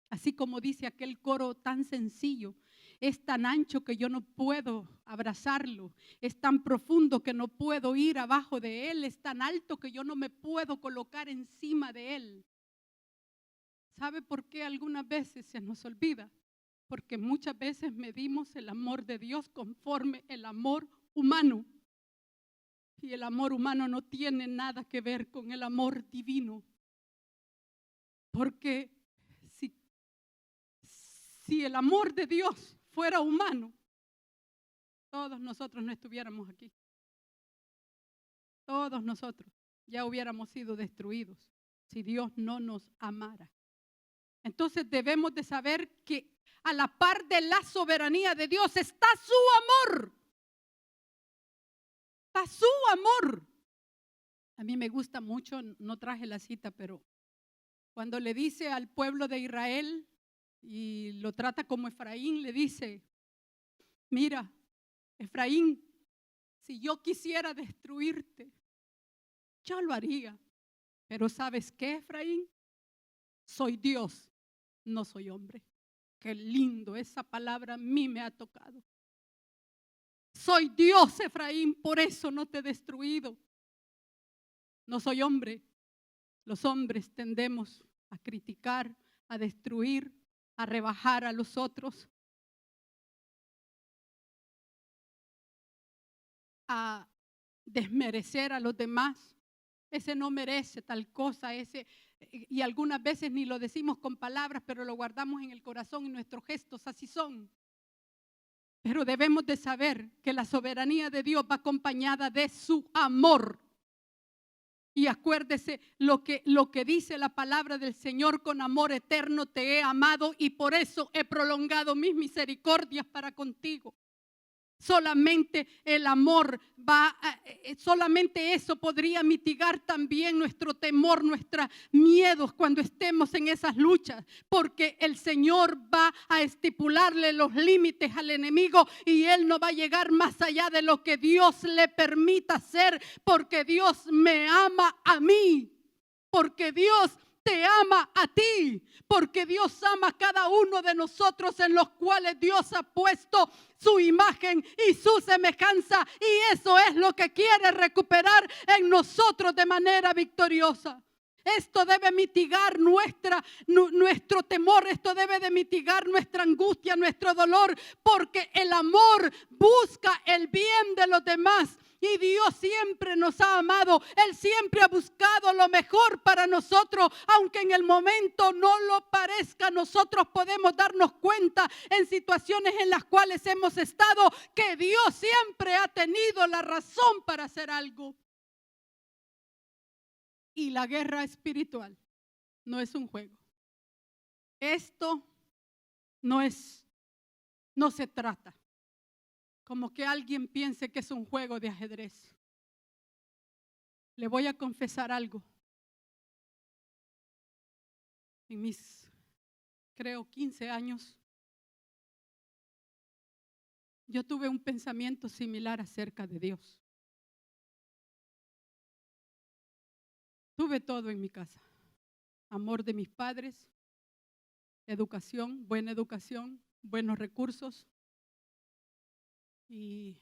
Así como dice aquel coro tan sencillo, es tan ancho que yo no puedo abrazarlo, es tan profundo que no puedo ir abajo de él, es tan alto que yo no me puedo colocar encima de él. ¿Sabe por qué algunas veces se nos olvida? Porque muchas veces medimos el amor de Dios conforme el amor humano. Y el amor humano no tiene nada que ver con el amor divino. Porque si el amor de Dios fuera humano, todos nosotros no estuviéramos aquí. Todos nosotros ya hubiéramos sido destruidos si Dios no nos amara. Entonces debemos de saber que a la par de la soberanía de Dios está su amor. Está su amor. A mí me gusta mucho, no traje la cita, pero cuando le dice al pueblo de Israel y lo trata como Efraín, le dice, mira, Efraín, si yo quisiera destruirte, yo lo haría. Pero ¿sabes qué, Efraín? Soy Dios, no soy hombre. Qué lindo, esa palabra a mí me ha tocado. Soy Dios, Efraín, por eso no te he destruido. No soy hombre. Los hombres tendemos a criticar, a destruir, a rebajar a los otros, a desmerecer a los demás. Ese no merece tal cosa, y algunas veces ni lo decimos con palabras, pero lo guardamos en el corazón y nuestros gestos así son. Pero debemos de saber que la soberanía de Dios va acompañada de su amor. Y acuérdese lo que dice la palabra del Señor: con amor eterno te he amado y por eso he prolongado mis misericordias para contigo. Solamente el amor solamente eso podría mitigar también nuestro temor, nuestros miedos cuando estemos en esas luchas, porque el Señor va a estipularle los límites al enemigo y él no va a llegar más allá de lo que Dios le permita hacer, porque Dios me ama a mí, porque Dios te ama a ti, porque Dios ama a cada uno de nosotros en los cuales Dios ha puesto su imagen y su semejanza, y eso es lo que quiere recuperar en nosotros de manera victoriosa. Esto debe mitigar nuestro temor, esto debe de mitigar nuestra angustia, nuestro dolor, porque el amor busca el bien de los demás. Y Dios siempre nos ha amado, Él siempre ha buscado lo mejor para nosotros, aunque en el momento no lo parezca. Nosotros podemos darnos cuenta en situaciones en las cuales hemos estado que Dios siempre ha tenido la razón para hacer algo. Y la guerra espiritual no es un juego. Esto no se trata como que alguien piense que es un juego de ajedrez. Le voy a confesar algo. En mis, creo, 15 años, yo tuve un pensamiento similar acerca de Dios. Tuve todo en mi casa. amor de mis padres, educación, buenos recursos y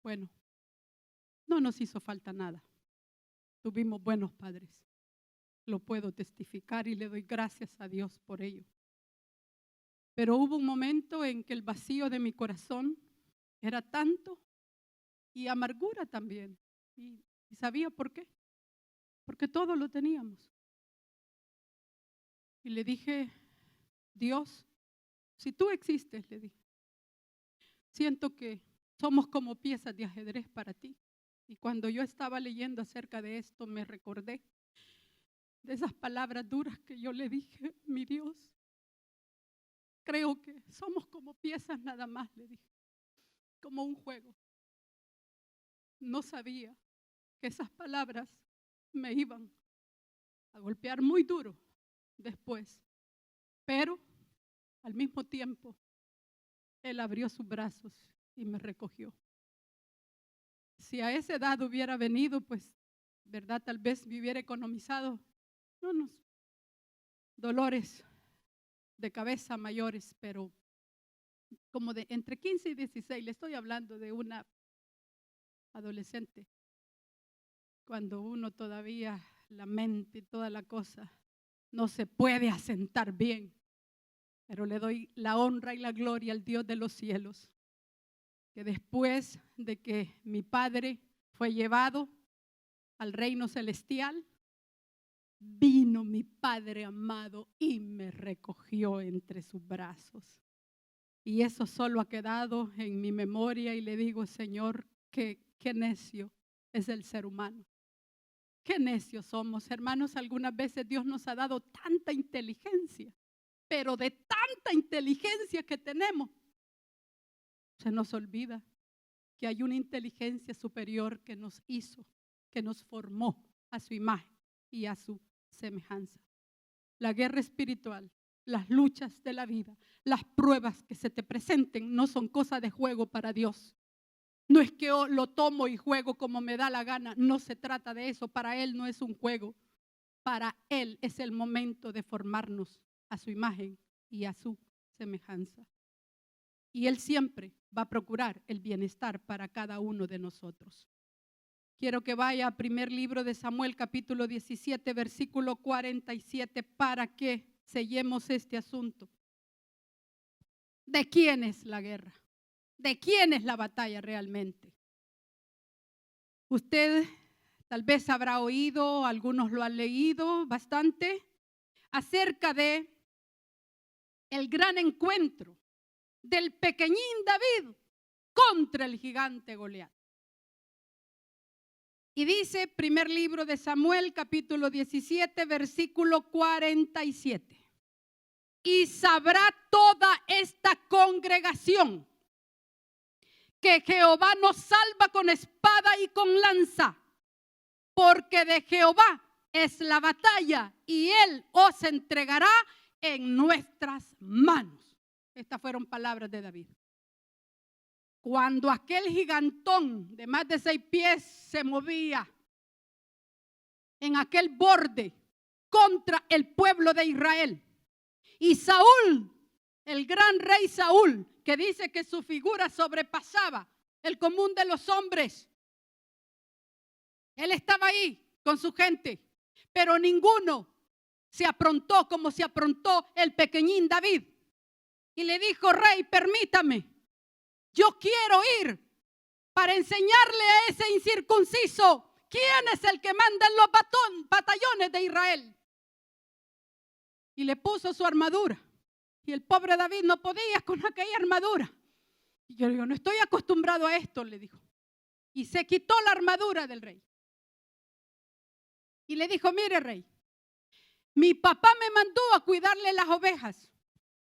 bueno, no nos hizo falta nada. Tuvimos buenos padres. Lo puedo testificar y le doy gracias a Dios por ello. Pero hubo un momento en que el vacío de mi corazón era tanto y amargura también. Y sabía por qué. Porque todo lo teníamos. Y le dije, Dios, si tú existes, le dije, siento que somos como piezas de ajedrez para ti. Y cuando yo estaba leyendo acerca de esto, me recordé de esas palabras duras que yo le dije, mi Dios, creo que somos como piezas nada más, le dije, como un juego. No sabía que esas palabras me iban a golpear muy duro después, pero al mismo tiempo Él abrió sus brazos y me recogió. Si a esa edad hubiera venido, pues, ¿verdad? Tal vez me hubiera economizado unos dolores de cabeza mayores, pero como de entre 15 y 16, le estoy hablando de una adolescente, cuando uno todavía la mente y toda la cosa no se puede asentar bien, pero le doy la honra y la gloria al Dios de los cielos, que después de que mi padre fue llevado al reino celestial, vino mi Padre amado y me recogió entre sus brazos. Y eso solo ha quedado en mi memoria y le digo, Señor, qué necio es el ser humano. Qué necios somos, hermanos. Algunas veces Dios nos ha dado tanta inteligencia, pero de tanta inteligencia que tenemos, se nos olvida que hay una inteligencia superior que nos hizo, que nos formó a su imagen y a su semejanza. La guerra espiritual, las luchas de la vida, las pruebas que se te presenten no son cosa de juego para Dios. No es que lo tomo y juego como me da la gana, no se trata de eso. Para Él no es un juego, para Él es el momento de formarnos a su imagen y a su semejanza. Y Él siempre va a procurar el bienestar para cada uno de nosotros. Quiero que vaya a primer libro de Samuel, capítulo 17, versículo 47, para que sellemos este asunto. ¿De quién es la guerra? ¿De quién es la batalla realmente? Usted tal vez habrá oído, algunos lo han leído bastante, acerca de el gran encuentro del pequeñín David contra el gigante Goliat. Y dice, primer libro de Samuel, capítulo 17, versículo 47. Y sabrá toda esta congregación que Jehová nos salva con espada y con lanza, porque de Jehová es la batalla y Él os entregará en nuestras manos. Estas fueron palabras de David. Cuando aquel gigantón de más de 6 pies se movía en aquel borde contra el pueblo de Israel, y Saúl, el gran rey Saúl, que dice que su figura sobrepasaba el común de los hombres, él estaba ahí con su gente, pero ninguno se aprontó como se aprontó el pequeñín David. Y le dijo, rey, permítame, yo quiero ir para enseñarle a ese incircunciso quién es el que manda en los batallones de Israel. Y le puso su armadura. Y el pobre David no podía con aquella armadura. Y yo le digo, no estoy acostumbrado a esto, le dijo. Y se quitó la armadura del rey. Y le dijo, mire, rey, mi papá me mandó a cuidarle las ovejas.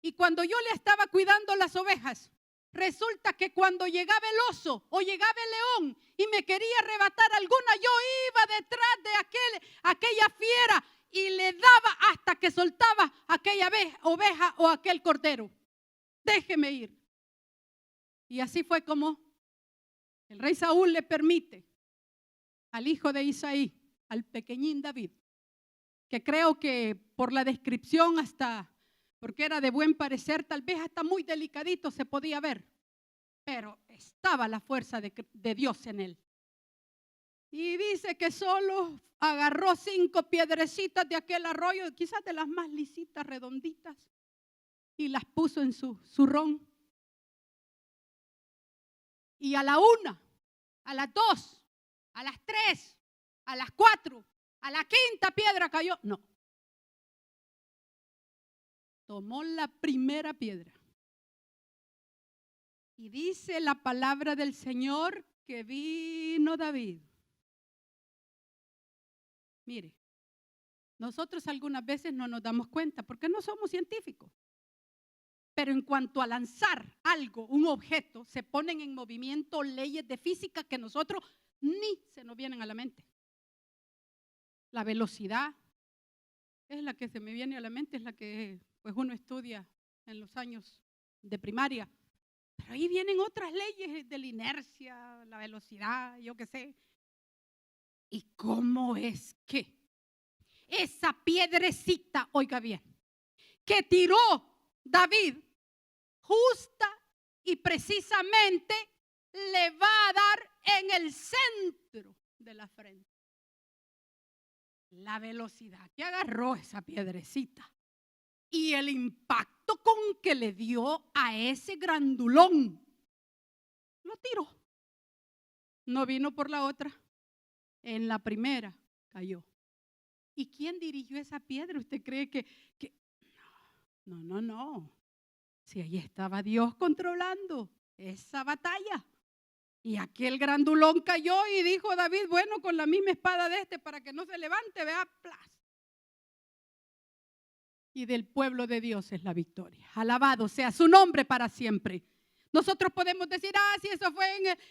Y cuando yo le estaba cuidando las ovejas, resulta que cuando llegaba el oso o llegaba el león y me quería arrebatar alguna, yo iba detrás de aquella fiera y le daba hasta que soltaba aquella oveja o aquel cordero. Déjeme ir. Y así fue como el rey Saúl le permite al hijo de Isaí, al pequeñín David, que creo que por la descripción hasta, porque era de buen parecer, tal vez hasta muy delicadito se podía ver, pero estaba la fuerza de Dios en él. Y dice que solo agarró 5 piedrecitas de aquel arroyo, quizás de las más lisitas, redonditas, y las puso en su zurrón. Y a la 1, a las 2, a las 3, a las 4, a la 5ª piedra cayó. No. Tomó la primera piedra. Y dice la palabra del Señor que vino David. Mire, nosotros algunas veces no nos damos cuenta porque no somos científicos. Pero en cuanto a lanzar algo, un objeto, se ponen en movimiento leyes de física que nosotros ni se nos vienen a la mente. La velocidad es la que se me viene a la mente, es la que pues uno estudia en los años de primaria. Pero ahí vienen otras leyes de la inercia, la velocidad, yo qué sé. ¿Y cómo es que esa piedrecita, oiga bien, que tiró David, justa y precisamente le va a dar en el centro de la frente? La velocidad que agarró esa piedrecita y el impacto con que le dio a ese grandulón, lo tiró. No vino por la otra, en la primera cayó. ¿Y quién dirigió esa piedra? ¿Usted cree que? No. Si ahí estaba Dios controlando esa batalla. Y aquel grandulón cayó y dijo David, bueno, con la misma espada de este para que no se levante, vea, plas. Y del pueblo de Dios es la victoria. Alabado sea su nombre para siempre. Nosotros podemos decir, si eso fue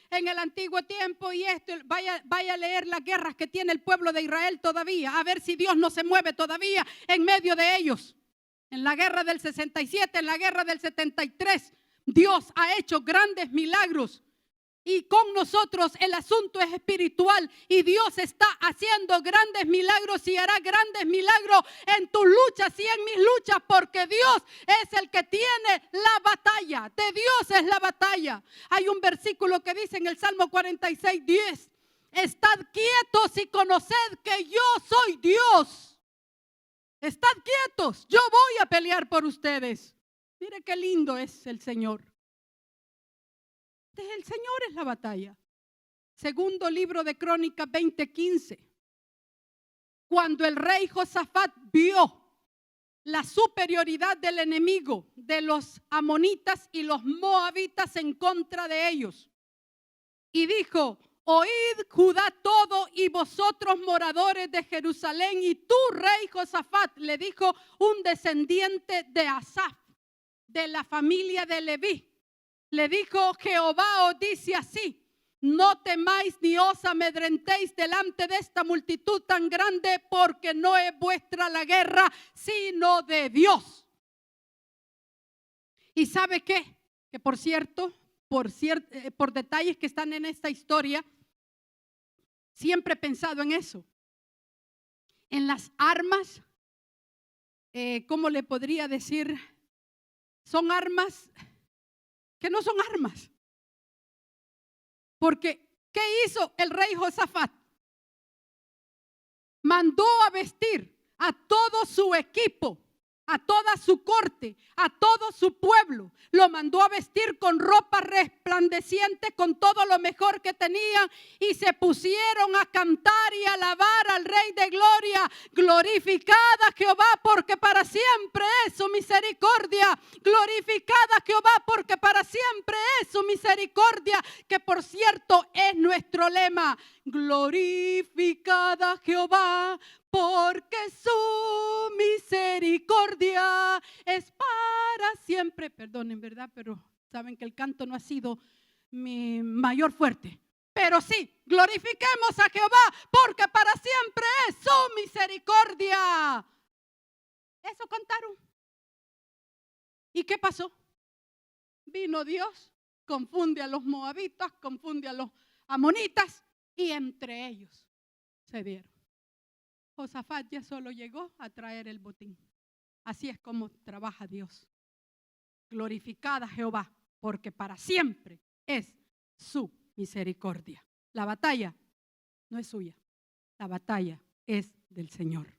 en el antiguo tiempo y esto, vaya a leer las guerras que tiene el pueblo de Israel todavía, a ver si Dios no se mueve todavía en medio de ellos. En la guerra del 67, en la guerra del 73, Dios ha hecho grandes milagros. Y con nosotros el asunto es espiritual y Dios está haciendo grandes milagros y hará grandes milagros en tus luchas y en mis luchas, porque Dios es el que tiene la batalla. De Dios es la batalla. Hay un versículo que dice en el Salmo 46:10, estad quietos y conoced que yo soy Dios. Estad quietos, yo voy a pelear por ustedes. Mire qué lindo es el Señor. El Señor es la batalla. Segundo libro de Crónicas 20:15. Cuando el rey Josafat vio la superioridad del enemigo, de los amonitas y los moabitas en contra de ellos, y dijo, oíd Judá todo y vosotros moradores de Jerusalén, y tú rey Josafat, le dijo un descendiente de Asaf, de la familia de Leví. Le dijo, Jehová os dice así, no temáis ni os amedrentéis delante de esta multitud tan grande, porque no es vuestra la guerra, sino de Dios. ¿Y sabe qué? Que por detalles que están en esta historia, siempre he pensado en eso. En las armas, ¿cómo le podría decir? Son armas que no son armas. Porque, ¿qué hizo el rey Josafat? Mandó a vestir a todo su equipo, a toda su corte, a todo su pueblo. Lo mandó a vestir con ropa resplandeciente, con todo lo mejor que tenían, y se pusieron a cantar y alabar al Rey de Gloria. Glorificada Jehová, porque para siempre es su misericordia. Glorificada Jehová, porque para siempre es su misericordia, que por cierto es nuestro lema. Glorificada Jehová, porque su misericordia es para siempre. Perdonen, ¿verdad? Pero saben que el canto no ha sido mi mayor fuerte. Pero sí, glorifiquemos a Jehová, porque para siempre es su misericordia. Eso cantaron. ¿Y qué pasó? Vino Dios, confunde a los moabitas, confunde a los amonitas, y entre ellos se dieron. Josafat ya solo llegó a traer el botín. Así es como trabaja Dios. Glorificada Jehová, porque para siempre es su misericordia. La batalla no es suya, la batalla es del Señor.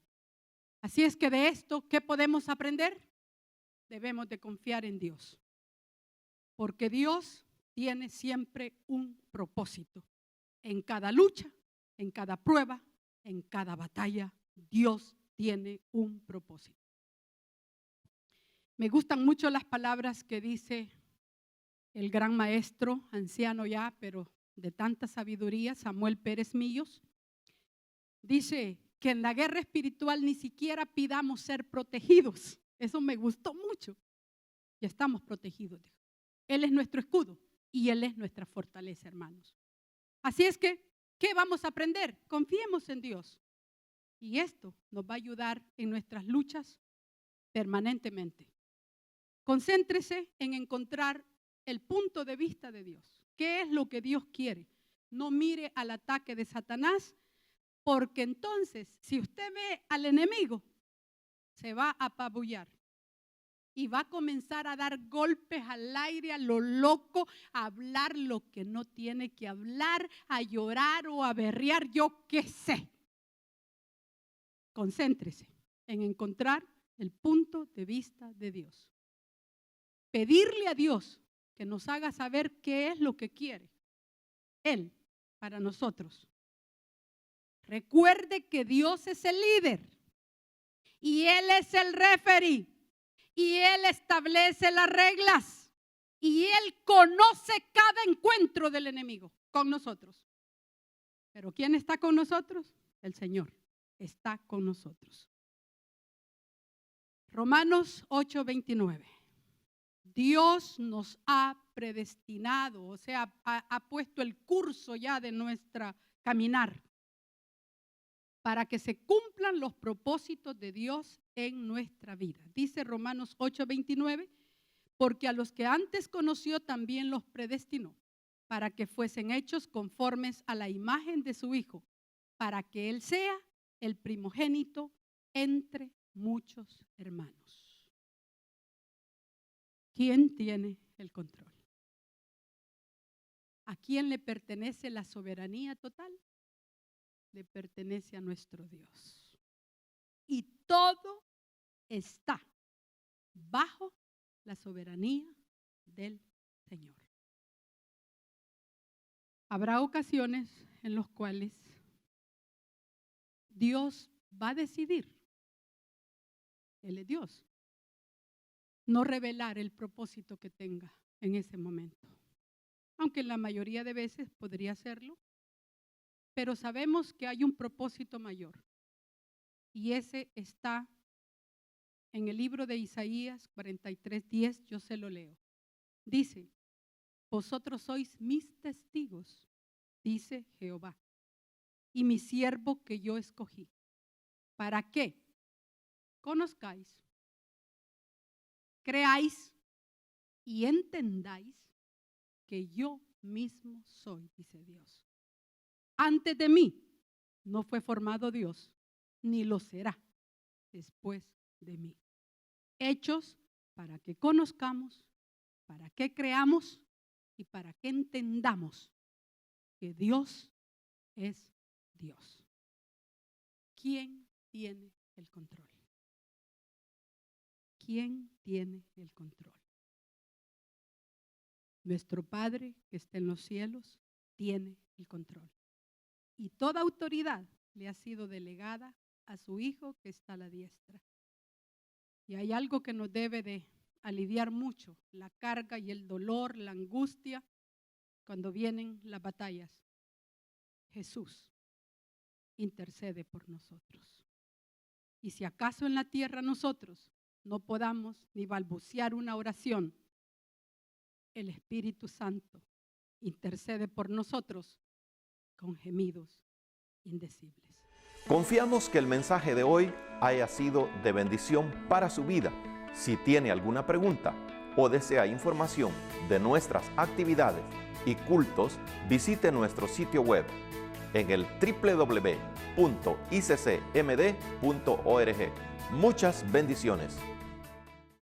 Así es que de esto, ¿qué podemos aprender? Debemos de confiar en Dios, porque Dios tiene siempre un propósito. En cada lucha, en cada prueba, en cada batalla, Dios tiene un propósito. Me gustan mucho las palabras que dice el gran maestro, anciano ya, pero de tanta sabiduría, Samuel Pérez Millos. Dice que en la guerra espiritual ni siquiera pidamos ser protegidos. Eso me gustó mucho. Ya estamos protegidos. Él es nuestro escudo y Él es nuestra fortaleza, hermanos. Así es que, ¿qué vamos a aprender? Confiemos en Dios. Y esto nos va a ayudar en nuestras luchas permanentemente. Concéntrese en encontrar el punto de vista de Dios. ¿Qué es lo que Dios quiere? No mire al ataque de Satanás, porque entonces, si usted ve al enemigo, se va a apabullar y va a comenzar a dar golpes al aire, a lo loco, a hablar lo que no tiene que hablar, a llorar o a berrear, yo qué sé. Concéntrese en encontrar el punto de vista de Dios. Pedirle a Dios que nos haga saber qué es lo que quiere Él para nosotros. Recuerde que Dios es el líder y Él es el referee y Él establece las reglas y Él conoce cada encuentro del enemigo con nosotros. ¿Pero quién está con nosotros? El Señor está con nosotros. Romanos 8:29. Dios nos ha predestinado, o sea, ha puesto el curso ya de nuestra caminar para que se cumplan los propósitos de Dios en nuestra vida. Dice Romanos 8:29, porque a los que antes conoció también los predestinó, para que fuesen hechos conformes a la imagen de su Hijo, para que Él sea el primogénito entre muchos hermanos. ¿Quién tiene el control? ¿A quién le pertenece la soberanía total? Le pertenece a nuestro Dios. Y todo está bajo la soberanía del Señor. Habrá ocasiones en las cuales Dios va a decidir, Él es Dios, no revelar el propósito que tenga en ese momento. Aunque en la mayoría de veces podría hacerlo, pero sabemos que hay un propósito mayor. Y ese está en el libro de Isaías 43:10, yo se lo leo. Dice, vosotros sois mis testigos, dice Jehová, y mi siervo que yo escogí. ¿Para qué? Conozcáis, creáis y entendáis que yo mismo soy, dice Dios. Antes de mí no fue formado Dios, ni lo será después de mí. Hechos para que conozcamos, para que creamos y para que entendamos que Dios es Dios. ¿Quién tiene el control? ¿Quién tiene el control? Nuestro Padre que está en los cielos tiene el control. Y toda autoridad le ha sido delegada a su Hijo que está a la diestra. Y hay algo que nos debe de aliviar mucho, la carga y el dolor, la angustia, cuando vienen las batallas. Jesús intercede por nosotros. Y si acaso en la tierra nosotros no podamos ni balbucear una oración, el Espíritu Santo intercede por nosotros con gemidos indecibles. Confiamos que el mensaje de hoy haya sido de bendición para su vida. Si tiene alguna pregunta o desea información de nuestras actividades y cultos, visite nuestro sitio web en el www.iccmd.org. Muchas bendiciones.